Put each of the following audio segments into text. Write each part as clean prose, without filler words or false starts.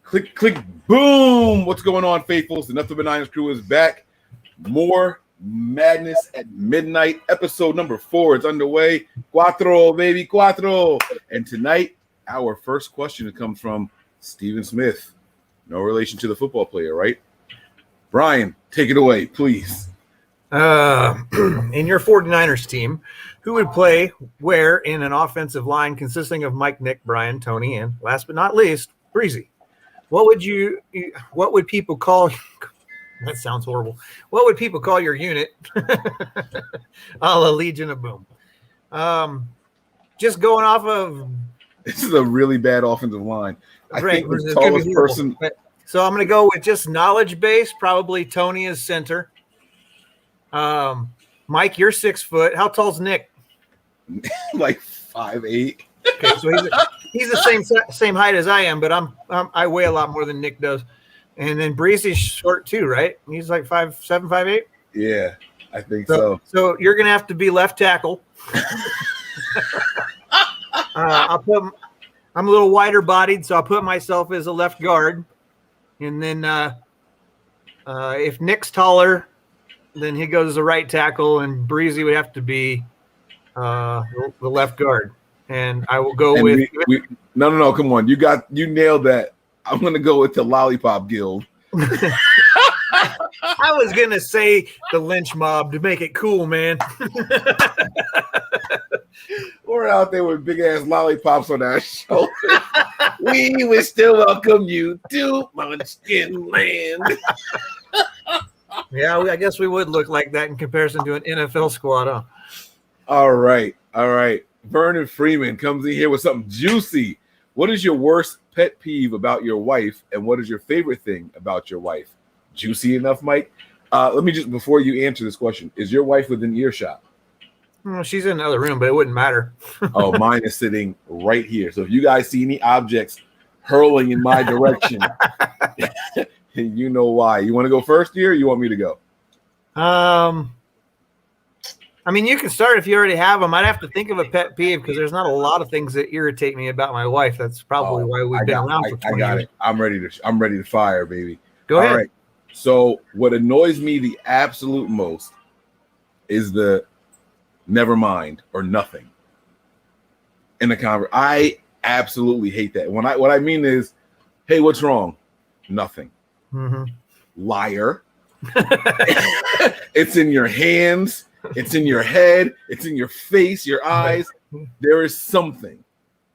Click, click, boom. What's going on, faithfuls? The Nothing But Niners crew is back. More Madness at Midnight. Episode number 4 is underway. Cuatro, baby, cuatro. And tonight, our first question comes from Stephen Smith. No relation to the football player, right? Brian, take it away, please. In your 49ers team, who would play where in an offensive line consisting of Mike, Nick, Brian, Tony, and last but not least, Breezy? What would people call that sounds horrible. What would people call your unit? A la Legion of Boom. Just going off of this is a really bad offensive line. I think the tallest person. So I'm going to go with just knowledge base. Probably Tony is center. Mike, you're 6 foot. How tall's Nick? Like 5'8". Okay, so he's the same height as I am, but I weigh a lot more than Nick does. And then Breezy's short too, right? He's like 5'7", 5'8". Yeah, I think so. So you're gonna have to be left tackle. I'm a little wider bodied, so I'll put myself as a left guard. And then if Nick's taller, then he goes as a right tackle, and Breezy would have to be the left guard. And I will go with no. Come on, you nailed that. I'm gonna go with the Lollipop Guild. I was gonna say the lynch mob to make it cool, man. We're out there with big ass lollipops on our shoulders. We would still welcome you to Munchkin Land. Yeah, I guess we would look like that in comparison to an NFL squad, huh? All right. Vernon Freeman comes in here with something juicy. What is your worst pet peeve about your wife, and what is your favorite thing about your wife? Juicy enough, Mike? Let me just, before you answer this question, is your wife within earshot? Well, she's in another room, but it wouldn't matter. Oh, mine is sitting right here. So if you guys see any objects hurling in my direction, you know why. You want to go first here, or you want me to go? I mean, you can start if you already have them. I'd have to think of a pet peeve because there's not a lot of things that irritate me about my wife. That's probably why we've been around for 20 years. I got it. I'm ready to fire, baby. Go ahead. All right. So what annoys me the absolute most is the never mind or nothing in the conversation. I absolutely hate that. What I mean is, hey, what's wrong? Nothing. Mm-hmm. Liar. It's in your hands. It's in your head. It's in your face, your eyes. There is something.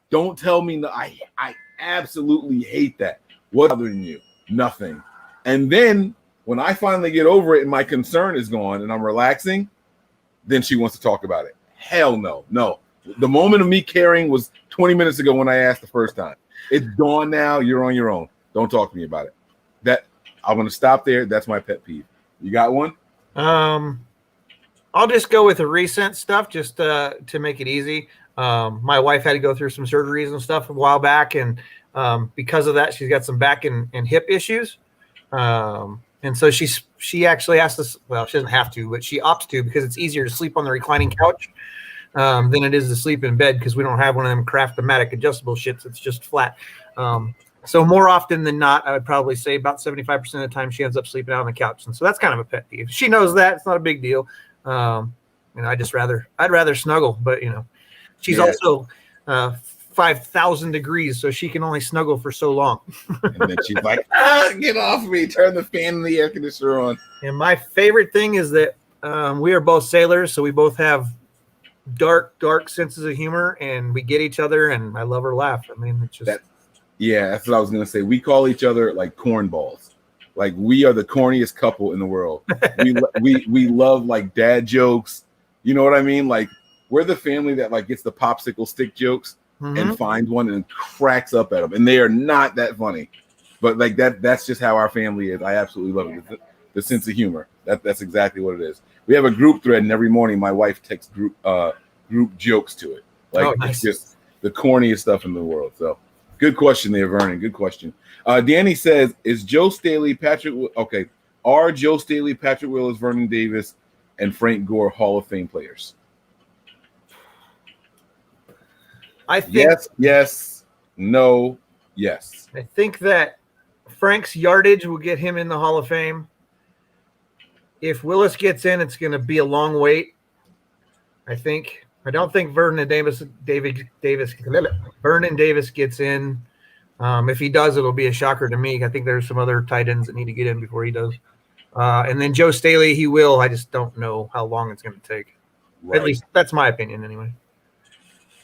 Don't tell me. I absolutely hate that. What's bothering you? Nothing. And then when I finally get over it and my concern is gone and I'm relaxing, then she wants to talk about it. Hell no. No. The moment of me caring was 20 minutes ago when I asked the first time. It's gone now. You're on your own. Don't talk to me about it. That I'm going to stop there. That's my pet peeve. You got one? I'll just go with the recent stuff just to make it easy. My wife had to go through some surgeries and stuff a while back, and because of that, she's got some back and hip issues. And so she actually has to. Well, she doesn't have to, but she opts to because it's easier to sleep on the reclining couch than it is to sleep in bed because we don't have one of them Craft-O-Matic adjustable shits. It's just flat. So more often than not, I would probably say about 75% of the time she ends up sleeping out on the couch, and so that's kind of a pet peeve. She knows that it's not a big deal. I'd rather snuggle, but she's also 5,000 degrees, so she can only snuggle for so long. And then she's like, get off me, turn the fan and the air conditioner on. And my favorite thing is that we are both sailors, so we both have dark senses of humor, and we get each other, and I love her laugh. I mean, it's just that's what I was gonna say. We call each other like cornballs. Like we are the corniest couple in the world. We love like dad jokes. You know what I mean? Like we're the family that like gets the popsicle stick jokes and finds one and cracks up at them, and they are not that funny. But like that's just how our family is. I absolutely love it. The sense of humor. That's exactly what it is. We have a group thread, and every morning my wife texts group jokes to it. Like nice. It's just the corniest stuff in the world. So good question there, Vernon. Good question. Danny says, "Is Joe Staley, Patrick? Okay, are Joe Staley, Patrick Willis, Vernon Davis, and Frank Gore Hall of Fame players?" I think yes, no, yes. I think that Frank's yardage will get him in the Hall of Fame. If Willis gets in, it's going to be a long wait, I think. I don't think Vernon Davis gets in. If he does, it'll be a shocker to me. I think there's some other tight ends that need to get in before he does. And then Joe Staley, he will. I just don't know how long it's going to take. Right. At least that's my opinion, anyway.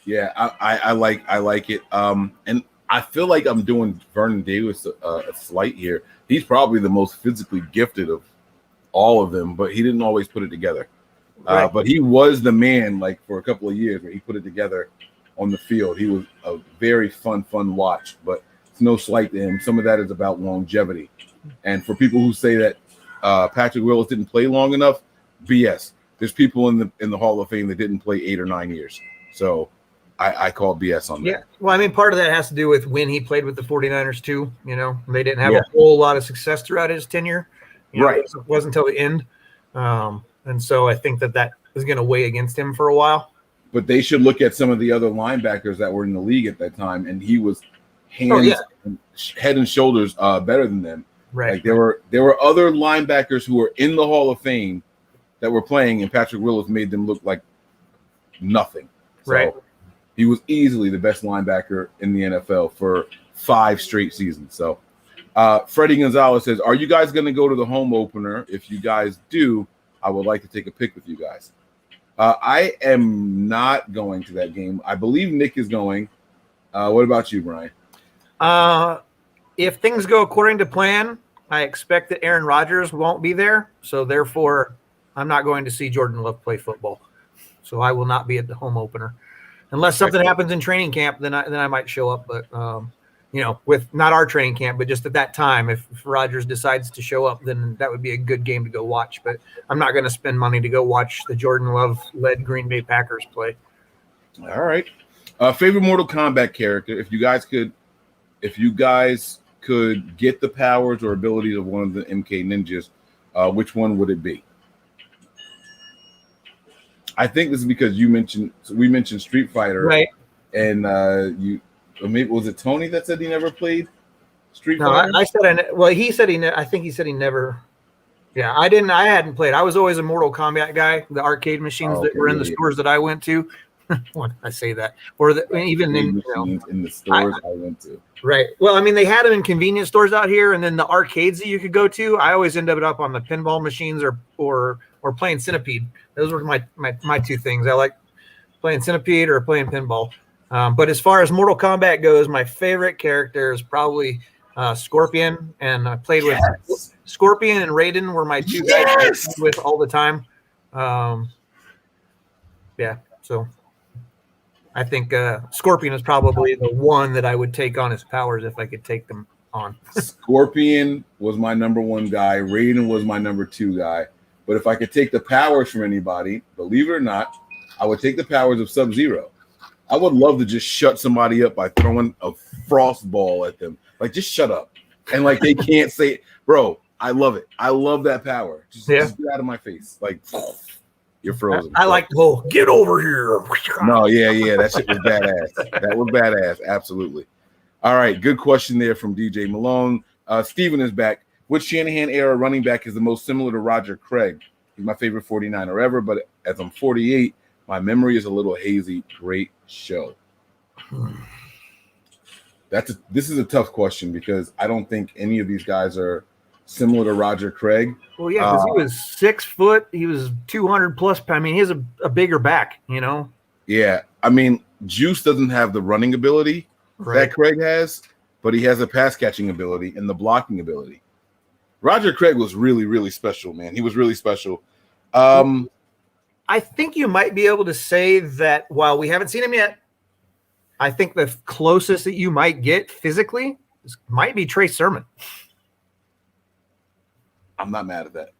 Yeah, I like it. And I feel like I'm doing Vernon Davis a slight here. He's probably the most physically gifted of all of them, but he didn't always put it together. Right. But he was the man, like, for a couple of years where he put it together on the field. He was a very fun watch, but it's no slight to him. Some of that is about longevity. And for people who say that Patrick Willis didn't play long enough, BS. There's people in the Hall of Fame that didn't play 8 or 9 years. So I call BS on that. Yeah. Well, I mean, part of that has to do with when he played with the 49ers too. You know, they didn't have a whole lot of success throughout his tenure. You know, right. It wasn't until the end. And so I think that is going to weigh against him for a while. But they should look at some of the other linebackers that were in the league at that time, and he was head and shoulders better than them. Right. Like there were other linebackers who were in the Hall of Fame that were playing, and Patrick Willis made them look like nothing. So right. He was easily the best linebacker in the NFL for 5 straight seasons. So Freddie Gonzalez says, are you guys going to go to the home opener? If you guys do, I would like to take a pic with you guys. I am not going to that game. I believe Nick is going. What about you, Brian? If things go according to plan, I expect that Aaron Rodgers won't be there. So therefore, I'm not going to see Jordan Love play football. So I will not be at the home opener. Unless something happens in training camp, then I might show up. But, with not our training camp, but just at that time, if Rodgers decides to show up, then that would be a good game to go watch. But I'm not going to spend money to go watch the Jordan Love-led Green Bay Packers play. All right. Favorite Mortal Kombat character, if you guys could get the powers or abilities of one of the MK ninjas, which one would it be? I think this is because we mentioned Street Fighter, right? And maybe was it Tony that said he never played Street Fighter? I said he said I think he said he never. Yeah, I didn't. I hadn't played. I was always a Mortal Kombat guy. The arcade machines that were in the stores that I went to. When I say that, or even in the stores I went to. Right. Well, I mean, they had them in convenience stores out here, and then the arcades that you could go to. I always ended up on the pinball machines or playing Centipede. Those were my 2 things. I like playing Centipede or playing pinball. But as far as Mortal Kombat goes, my favorite character is probably Scorpion, and I played with Scorpion and Raiden were my 2 guys I played with all the time. So I think Scorpion is probably the one that I would take on his powers if I could take them on. Scorpion was my number 1 guy. Raiden was my number 2 guy. But if I could take the powers from anybody, believe it or not, I would take the powers of Sub-Zero. I would love to just shut somebody up by throwing a frost ball at them. Like, just shut up. And, like, they can't say it. Bro, I love it. I love that power. Just get out of my face. Like, you're frozen. I like the whole, get over here. No, yeah. That shit was badass. That was badass. Absolutely. All right. Good question there from DJ Malone. Steven is back. Which Shanahan era running back is the most similar to Roger Craig? He's my favorite 49er ever, but as I'm 48, my memory is a little hazy. Great show. This is a tough question because I don't think any of these guys are similar to Roger Craig. Well, yeah, because he was 6 foot. He was 200 plus. I mean, he has a bigger back, you know? Yeah. I mean, Juice doesn't have the running ability that Craig has, but he has a pass catching ability and the blocking ability. Roger Craig was really, really special, man. He was really special. I think you might be able to say that while we haven't seen him yet, I think the closest that you might get physically might be Trey Sermon. I'm not mad at that.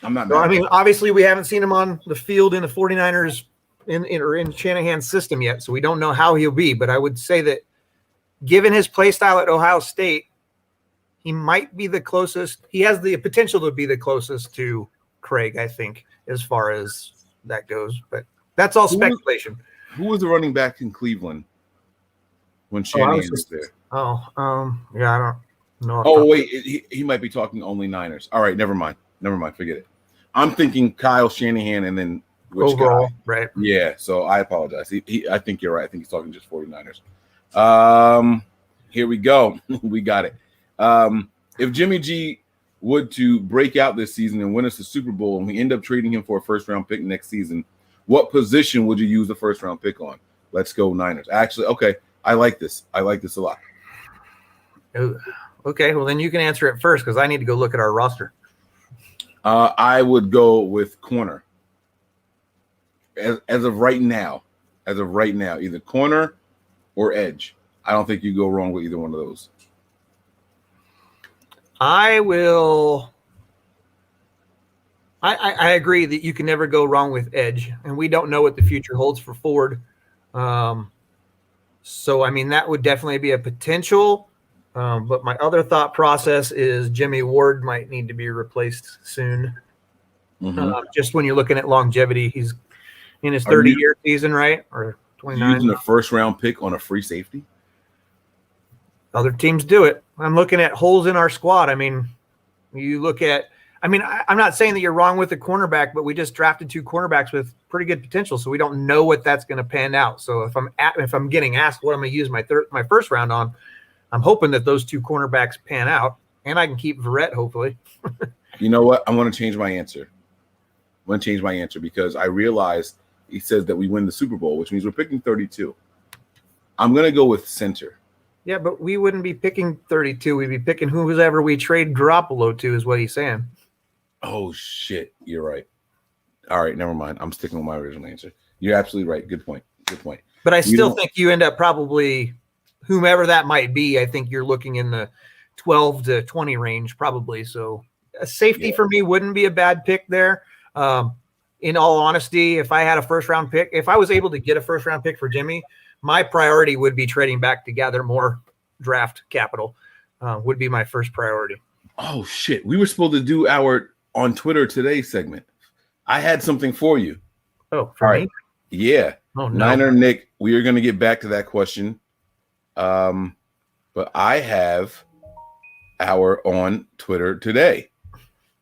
I mean, obviously we haven't seen him on the field in the 49ers in Shanahan's system yet, so we don't know how he'll be. But I would say that given his play style at Ohio State, he might be the closest. He has the potential to be the closest to Craig, I think, as far as that goes. But that's all speculation. Who was the running back in Cleveland when Shanahan was there? Yeah, I don't. No. Oh wait, he might be talking only Niners. All right, never mind. Forget it. I'm thinking Kyle Shanahan and then which overall, guy? right? Yeah. So I apologize. I think you're right. I think he's talking just 49ers. Here we go. We got it. If Jimmy G would to break out this season and win us the Super Bowl, and we end up trading him for a first-round pick next season, what position would you use the first-round pick on? Let's go Niners. Actually, okay, I like this. I like this a lot. Ooh. Okay, well then you can answer it first because I need to go look at our roster. I would go with corner. As of right now, either corner or edge. I don't think you go wrong with either one of those. I agree that you can never go wrong with edge, and we don't know what the future holds for Ford. So, I mean, that would definitely be a potential. But my other thought process is Jimmy Ward might need to be replaced soon. Mm-hmm. Just when you're looking at longevity, he's in his 30-year season, right? Or 29. Using a first-round pick on a free safety? Other teams do it. I'm looking at holes in our squad. I mean, you look at – I mean, I'm not saying that you're wrong with the cornerback, but we just drafted 2 cornerbacks with pretty good potential, so we don't know what that's going to pan out. So if I'm getting asked what I'm going to use my first round on, I'm hoping that those 2 cornerbacks pan out, and I can keep Verrett, hopefully. You know what? I'm going to change my answer. I'm going to change my answer because I realized he says that we win the Super Bowl, which means we're picking 32. I'm going to go with center. Yeah, but we wouldn't be picking 32. We'd be picking whoever we trade Garoppolo to is what he's saying. Oh, shit. You're right. All right, never mind. I'm sticking with my original answer. You're absolutely right. Good point. But I still think you end up probably – whomever that might be, I think you're looking in the 12 to 20 range probably. So a safety for me wouldn't be a bad pick there. In all honesty, if I had a first-round pick, if I was able to get a first-round pick for Jimmy, my priority would be trading back to gather more draft capital would be my first priority. Oh, shit. We were supposed to do our On Twitter Today segment. I had something for you. Oh, for me? Yeah. Oh, no. Niner Nick, we are going to get back to that question. But I have our On Twitter Today.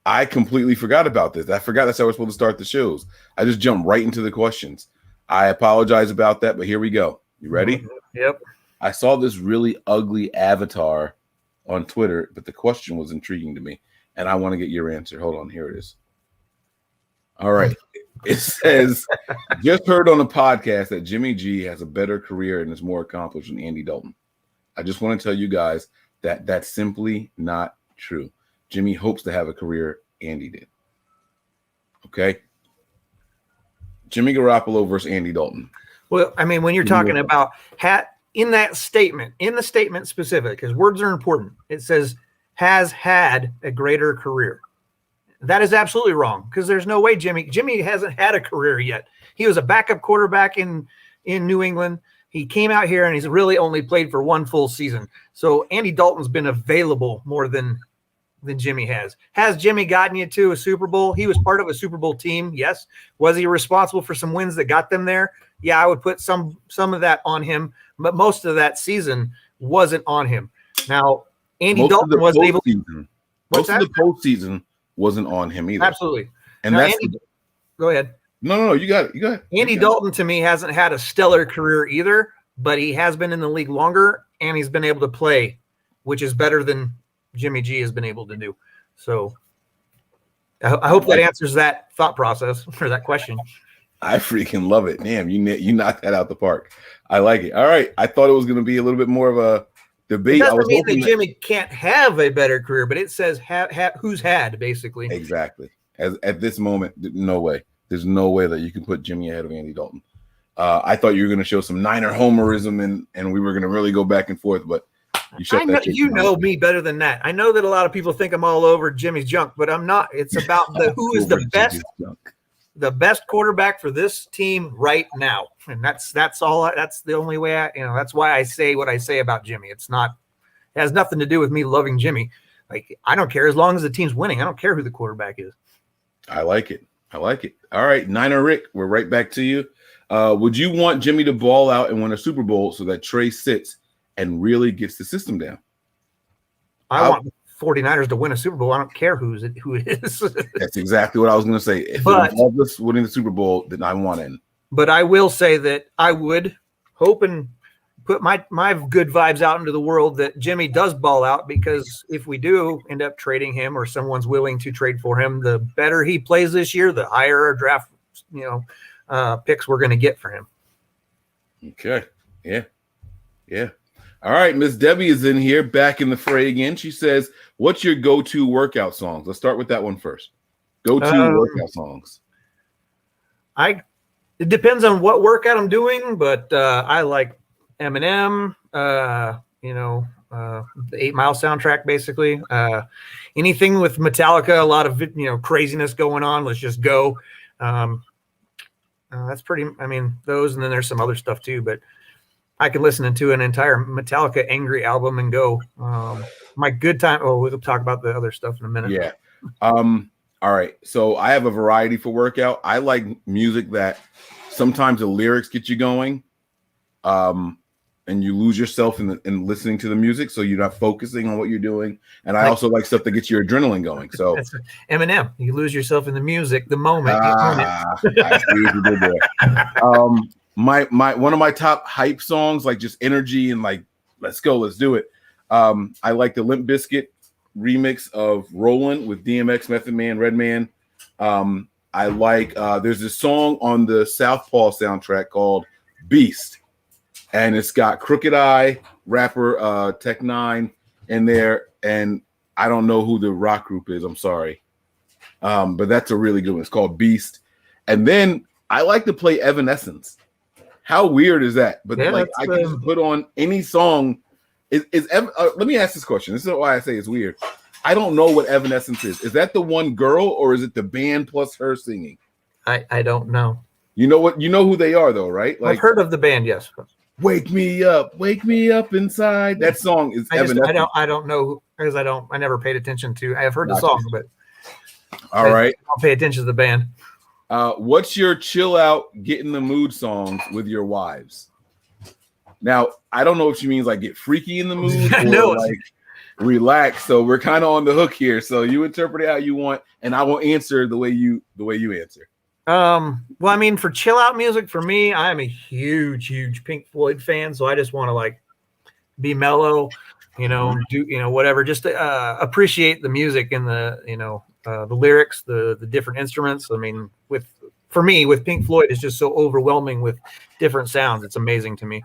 I completely forgot about this. I forgot that's how we're supposed to start the shows. I just jumped right into the questions. I apologize about that, but here we go. You ready? Yep. I saw this really ugly avatar on Twitter, but the question was intriguing to me, and I want to get your answer. Hold on. Here it is. All right. It says, just heard on a podcast that Jimmy G has a better career and is more accomplished than Andy Dalton. I just want to tell you guys that that's simply not true. Jimmy hopes to have a career Andy did. Okay? Jimmy Garoppolo versus Andy Dalton. Well, I mean, when you're talking about in the statement specific, because words are important, it says has had a greater career. That is absolutely wrong because there's no way Jimmy hasn't had a career yet. He was a backup quarterback in New England. He came out here and he's really only played for 1 full season. So Andy Dalton's been available more than Jimmy has. Has Jimmy gotten you to a Super Bowl? He was part of a Super Bowl team, yes. Was he responsible for some wins that got them there? Yeah, I would put some of that on him, but most of that season wasn't on him. Now, Andy Dalton wasn't able to. Most of the postseason wasn't on him either. Absolutely. And now, go ahead. No, you got it. Andy Dalton, to me, hasn't had a stellar career either, but he has been in the league longer, and he's been able to play, which is better than Jimmy G has been able to do. So I hope that answers that thought process or that question. I freaking love it. Damn, you knocked that out the park. I like it. All right. I thought it was going to be a little bit more of a debate. It doesn't mean that Jimmy can't have a better career, but it says who's had, basically. Exactly. At this moment, no way. There's no way that you can put Jimmy ahead of Andy Dalton. I thought you were going to show some Niner homerism and we were going to really go back and forth, but you know me better than that. I know that a lot of people think I'm all over Jimmy's junk, but I'm not. It's about who is the best quarterback for this team right now, and that's all. That's the only way. That's why I say what I say about Jimmy. It has nothing to do with me loving Jimmy. Like, I don't care as long as the team's winning. I don't care who the quarterback is. I like it. All right, Niner Rick, we're right back to you. Would you want Jimmy to ball out and win a Super Bowl so that Trey sits and really gets the system down? I want the 49ers to win a Super Bowl. I don't care who it is. That's exactly what I was going to say. If it involves us winning the Super Bowl, then I want in. But I will say that I would hope and put my good vibes out into the world that Jimmy does ball out, because if we do end up trading him or someone's willing to trade for him, the better he plays this year, the higher our draft, picks we're going to get for him. Okay. Yeah. All right. Miss Debbie is in here, back in the fray again. She says, what's your go-to workout songs? Let's start with that one first. Go-to workout songs. It depends on what workout I'm doing, but I like Eminem, the 8 Mile soundtrack, basically. Anything with Metallica, a lot of craziness going on. Let's just go. That's pretty. I mean, those, and then there's some other stuff too. But I could listen to an entire Metallica Angry album and go. My good time. Oh, we'll talk about the other stuff in a minute. Yeah. All right. So I have a variety for workout. I like music that sometimes the lyrics get you going. And you lose yourself in listening to the music, so you're not focusing on what you're doing. And I also like stuff that gets your adrenaline going. So that's Eminem, you lose yourself in the music the moment. I see what you did there. My one of my top hype songs, like just energy and like let's go, let's do it. I like the Limp Bizkit remix of Rollin' with DMX, Method Man, Redman. I like there's this song on the Southpaw soundtrack called Beast. And it's got Crooked Eye, rapper Tech Nine in there. And I don't know who the rock group is. I'm sorry. But that's a really good one. It's called Beast. And then I like to play Evanescence. How weird is that? But I can just put on any song. Let me ask this question. This is why I say it's weird. I don't know what Evanescence is. Is that the one girl, or is it the band plus her singing? I don't know. You know what? You know who they are, though, right? I've heard of the band, yes. Wake me up inside. That song is Evanescence. I don't know, because I never paid attention to. I have heard the song, but all right. I'll pay attention to the band. What's your chill out, get in the mood songs with your wives? Now, I don't know if she means like get freaky in the mood or like relax. So we're kind of on the hook here. So you interpret it how you want, and I will answer the way you answer. Well, I mean, for chill out music, for me, I'm a huge Pink Floyd fan. So I just want to like be mellow, do, whatever, just to appreciate the music and the lyrics, the different instruments. I mean, for me, with Pink Floyd, it's just so overwhelming with different sounds. It's amazing to me.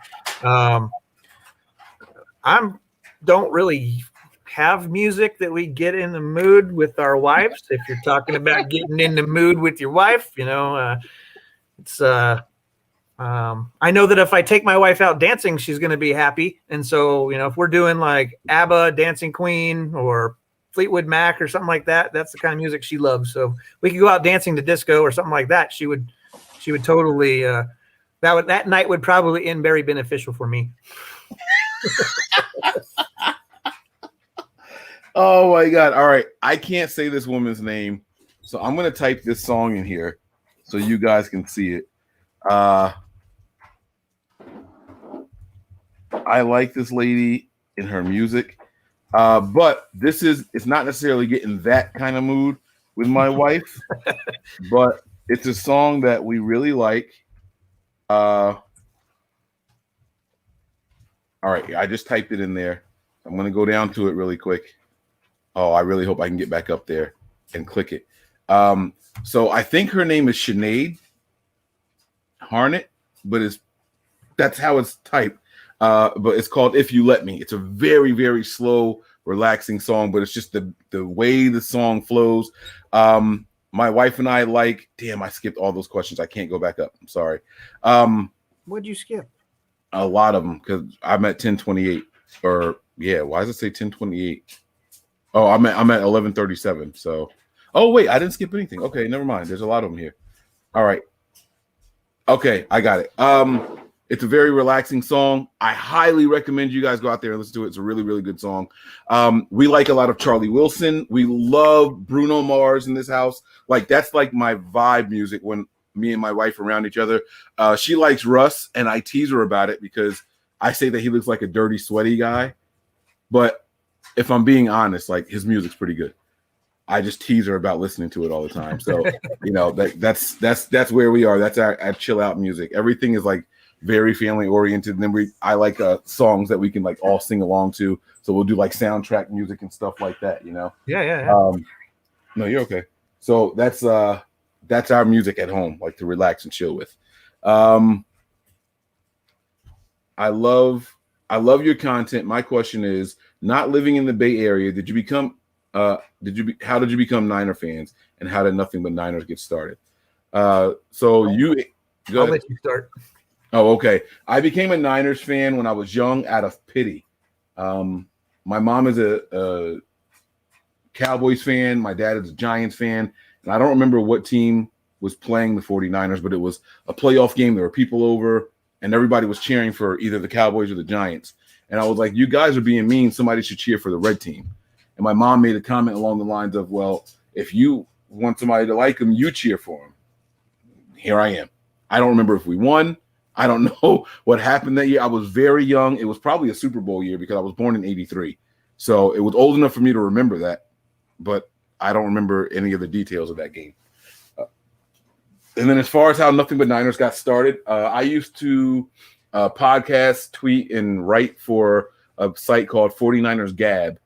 Don't really have music that we get in the mood with our wives. If you're talking about getting in the mood with your wife, it's I know that if I take my wife out dancing, she's going to be happy. And so, if we're doing like ABBA, Dancing Queen, or Fleetwood Mac or something like that, that's the kind of music she loves. So we could go out dancing to disco or something like that. She would totally that night would probably end very beneficial for me. Oh my God. All right. I can't say this woman's name, so I'm going to type this song in here so you guys can see it. I like this lady in her music, but it's not necessarily getting that kind of mood with my wife, but it's a song that we really like. All right. I just typed it in there. I'm going to go down to it really quick. Oh, I really hope I can get back up there and click it. So I think her name is Sinead Harnett, but that's how it's typed. But it's called If You Let Me. It's a very, very slow, relaxing song, but it's just the way the song flows. My wife and I I skipped all those questions. I can't go back up. I'm sorry. What'd you skip? A lot of them, because I'm at 10:28. Why does it say 10:28? Oh, I'm at 11:37. So, wait, I didn't skip anything. Okay, never mind. There's a lot of them here. All right. Okay, I got it. It's a very relaxing song. I highly recommend you guys go out there and listen to it. It's a really, really good song. We like a lot of Charlie Wilson. We love Bruno Mars in this house. Like, that's like my vibe music when me and my wife are around each other. She likes Russ, and I tease her about it because I say that he looks like a dirty, sweaty guy. But if I'm being honest, like his music's pretty good. I just tease her about listening to it all the time. So, that's where we are. That's our chill out music. Everything is like very family oriented. And then I like songs that we can like all sing along to. So we'll do like soundtrack music and stuff like that, Yeah. No, you're okay. So that's our music at home, like to relax and chill with. I love your content. My question is, not living in the Bay Area, how did you become Niner fans, and how did Nothing But Niners get started? I'll let you start. Oh, okay. I became a Niners fan when I was young out of pity. My mom is a Cowboys fan. My dad is a Giants fan. And I don't remember what team was playing the 49ers, but it was a playoff game. There were people over, and everybody was cheering for either the Cowboys or the Giants. And I was like, you guys are being mean. Somebody should cheer for the red team. And my mom made a comment along the lines of, well, if you want somebody to like them, you cheer for them. Here I am. I don't remember if we won. I don't know what happened that year. I was very young. It was probably a Super Bowl year because I was born in 83. So it was old enough for me to remember that, but I don't remember any of the details of that game. And then as far as how Nothing But Niners got started, I used to podcast, tweet, and write for a site called 49ers Gab.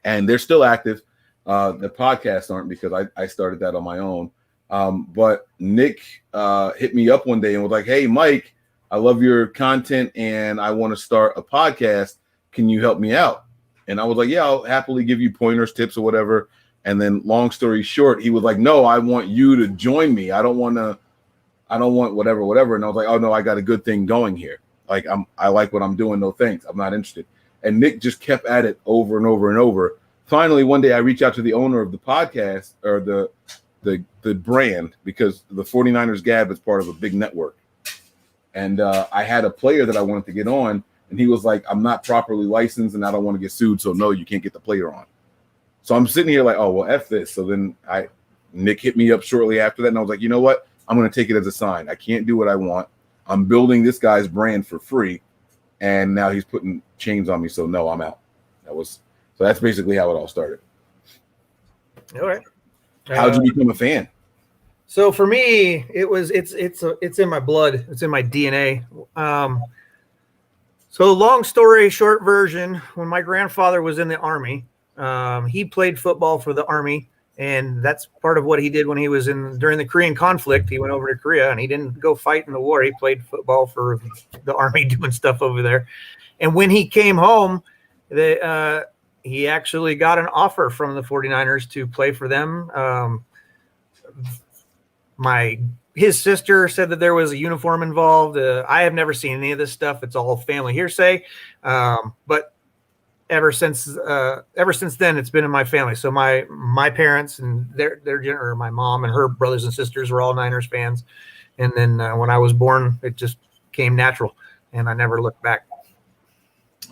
And they're still active. The podcasts aren't because I started that on my own. But Nick hit me up one day and was like, hey, Mike, I love your content and I want to start a podcast. Can you help me out? And I was like, yeah, I'll happily give you pointers, tips, or whatever. And then long story short, he was like, no, I want you to join me. I don't want whatever. And I was like, oh no, I got a good thing going here. Like I like what I'm doing. No thanks. I'm not interested. And Nick just kept at it over and over and over. Finally, one day I reached out to the owner of the podcast or the brand, because the 49ers Gab is part of a big network. And I had a player that I wanted to get on, and he was like, I'm not properly licensed and I don't want to get sued. So no, you can't get the player on. So I'm sitting here like, oh, well, F this. So then Nick hit me up shortly after that. And I was like, you know what? I'm going to take it as a sign. I can't do what I want. I'm building this guy's brand for free. And now he's putting chains on me. So no, I'm out. So that's basically how it all started. All right. How'd you become a fan? So for me, it's in my blood. It's in my DNA. So long story short version, when my grandfather was in the Army, he played football for the Army, and that's part of what he did when he was during the Korean conflict. He went over to Korea, and he didn't go fight in the war. He played football for the Army, doing stuff over there. And when he came home, he actually got an offer from the 49ers to play for them. His sister said that there was a uniform involved. I have never seen any of this stuff. It's all family hearsay. But ever since then, it's been in my family. So my parents and or my mom and her brothers and sisters were all Niners fans. And then when I was born, it just came natural, and I never looked back.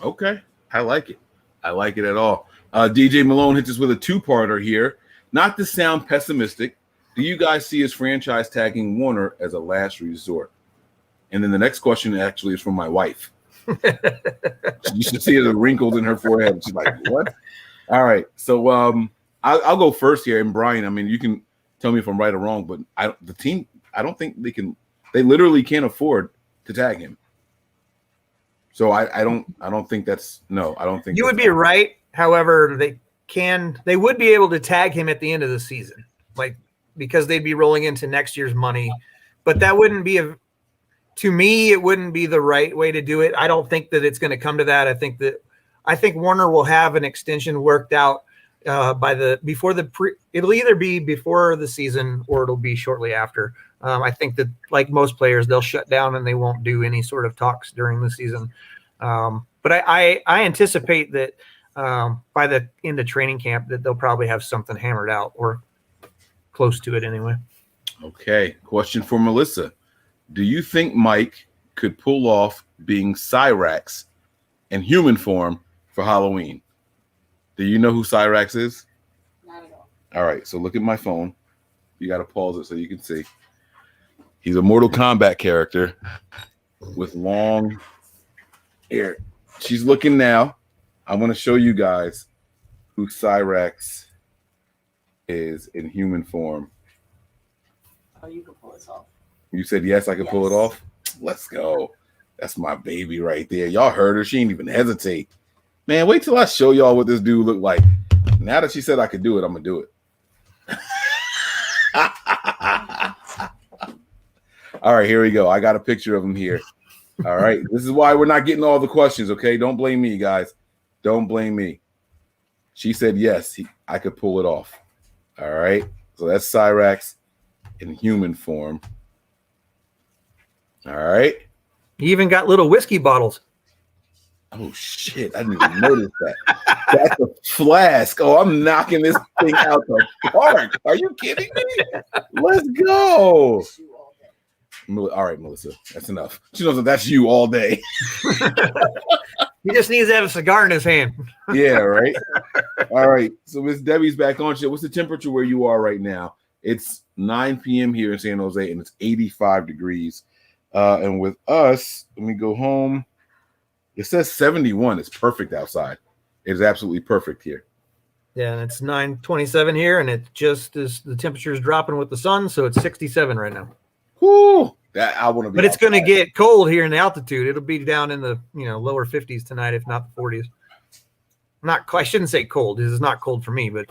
Okay. I like it. I like it at all. DJ Malone hits us with a two-parter here. Not to sound pessimistic, do you guys see his franchise tagging Warner as a last resort? And then the next question actually is from my wife. You should see the wrinkles in her forehead. She's like, what? All right. So I'll go first here. And Brian, I mean, you can tell me if I'm right or wrong, but the team, I don't think they literally can't afford to tag him. So I don't think that's no. I don't think you would be right. However, they would be able to tag him at the end of the season, like because they'd be rolling into next year's money. But that wouldn't be to me, it wouldn't be the right way to do it. I don't think that it's going to come to that. I think Warner will have an extension worked out it'll either be before the season or it'll be shortly after. I think that like most players, they'll shut down and they won't do any sort of talks during the season. But I anticipate that by the end of training camp that they'll probably have something hammered out or close to it anyway. Okay. Question for Melissa. Do you think Mike could pull off being Cyrax in human form for Halloween? Do you know who Cyrax is? Not at all. All right. So look at my phone. You got to pause it so you can see. He's a Mortal Kombat character with long hair. She's looking now. I want to show you guys who Cyrax is in human form. Oh, you can pull this off. You said yes, I can pull it off. Let's go. That's my baby right there. Y'all heard her. She didn't even hesitate. Man, wait till I show y'all what this dude looked like. Now that she said I could do it, I'm gonna do it. All right, here we go. I got a picture of him here. All right, this is why we're not getting all the questions. Okay, don't blame me, guys. Don't blame me. She said yes, I could pull it off. All right, so that's Cyrax in human form. All right. He even got little whiskey bottles. Oh shit! I didn't even notice that. That's a flask. Oh, I'm knocking this thing out the park. Are you kidding me? Let's go. All right, Melissa, that's enough. She knows that that's you all day. He just needs to have a cigar in his hand. Yeah, right. All right. So Miss Debbie's back on. What's the temperature where you are right now? It's 9 p.m. here in San Jose, and it's 85 degrees. And with us, let me go home. It says 71. It's perfect outside. It is absolutely perfect here. Yeah, and it's 9:27 here, and it just is the temperature is dropping with the sun, so it's 67 right now. Whoo! That I want to be. But it's going to get cold here in the altitude. It'll be down in the lower 50s tonight, if not the 40s. I shouldn't say cold. This is not cold for me, but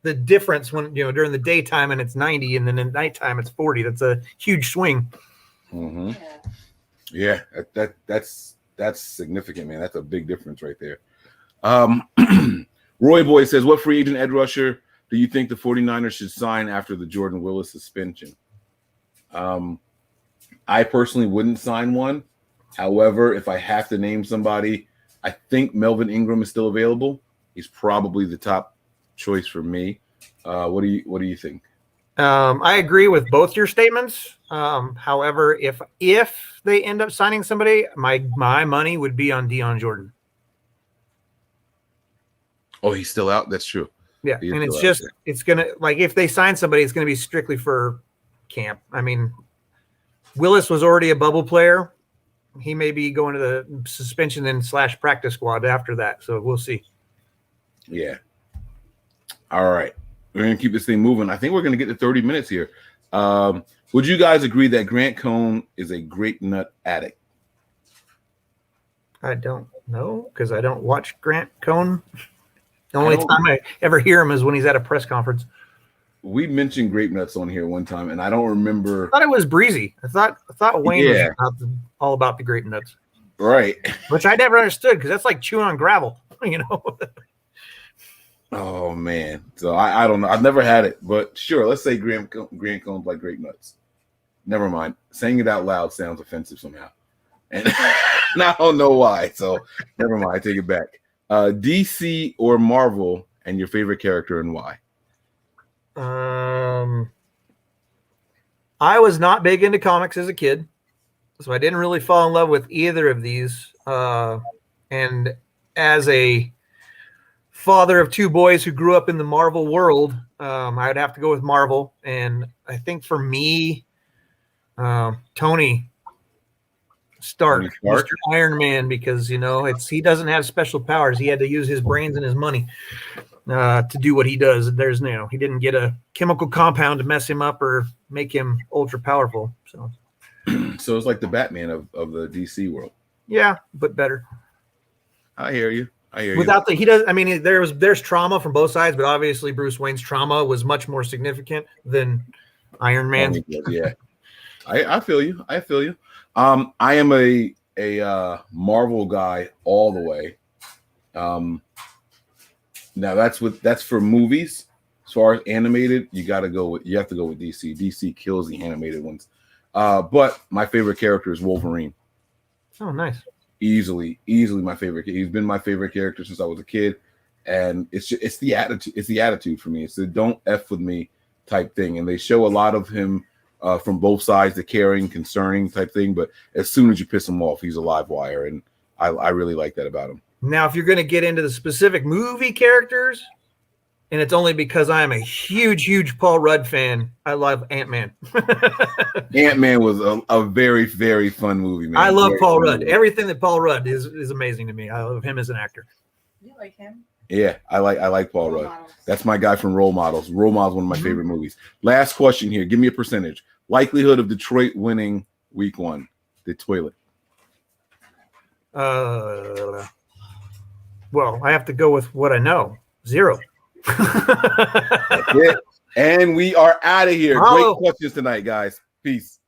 the difference when during the daytime and it's 90, and then at nighttime it's 40. That's a huge swing. Mm-hmm. Yeah, that's significant, man. That's a big difference right there. Roy Boy says, what free agent edge rusher do you think the 49ers should sign after the Jordan Willis suspension? I personally wouldn't sign one. However, if I have to name somebody, I think Melvin Ingram is still available. He's probably the top choice for me. What do you think? I agree with both your statements. However, if they end up signing somebody, my money would be on Dion Jordan. Oh, he's still out? That's true. Yeah, and it's going to, like, if they sign somebody, it's going to be strictly for camp. I mean, Willis was already a bubble player. He may be going to the suspension and / practice squad after that, so we'll see. Yeah. All right. We're going to keep this thing moving. I think we're going to get to 30 minutes here. Would you guys agree that Grant Cohn is a grape nut addict? I don't know because I don't watch Grant Cohn. The only time I ever hear him is when he's at a press conference. We mentioned grape nuts on here one time, and I don't remember. I thought it was Breezy. I thought Wayne was all about the grape nuts. Right. Which I never understood because that's like chewing on gravel, Oh, man. So I don't know. I've never had it, but sure. Let's say Grant Cohn's like grape nuts. Never mind. Saying it out loud sounds offensive somehow. And I don't know why. So never mind. I take it back. DC or Marvel, and your favorite character and why? I was not big into comics as a kid, so I didn't really fall in love with either of these. And as a father of two boys who grew up in the Marvel world, I'd have to go with Marvel. And I think for me, Tony Stark, Mr. Iron Man, because he doesn't have special powers. He had to use his brains and his money to do what he does. He didn't get a chemical compound to mess him up or make him ultra powerful. So it's like the Batman of the DC world. Yeah, but better. I hear you. Without there's trauma from both sides, but obviously Bruce Wayne's trauma was much more significant than Iron Man's. Yeah. I feel you. I am a Marvel guy all the way. Now that's for movies. As far as animated, you have to go with DC. DC kills the animated ones. But my favorite character is Wolverine. Oh, nice. Easily my favorite. He's been my favorite character since I was a kid, and it's the attitude. It's the attitude for me. It's the don't F with me type thing, and they show a lot of him from both sides, the caring, concerning type thing. But as soon as you piss him off, he's a live wire, and I really like that about him. Now, if you're going to get into the specific movie characters, and it's only because I am a huge Paul Rudd fan, I love Ant-Man. Ant-Man was a very, very fun movie, man. I love Paul Rudd. Everything that Paul Rudd is amazing to me. I love him as an actor. You like him? Yeah, I like Paul Role Rudd. models. That's my guy from Role Models. Role Models, one of my Mhm. favorite movies. Last question here. Give me a percentage. Likelihood of Detroit winning week 1. The toilet. Well, I have to go with what I know. 0. That's it. And we are out of here. Bravo. Great questions tonight, guys. Peace.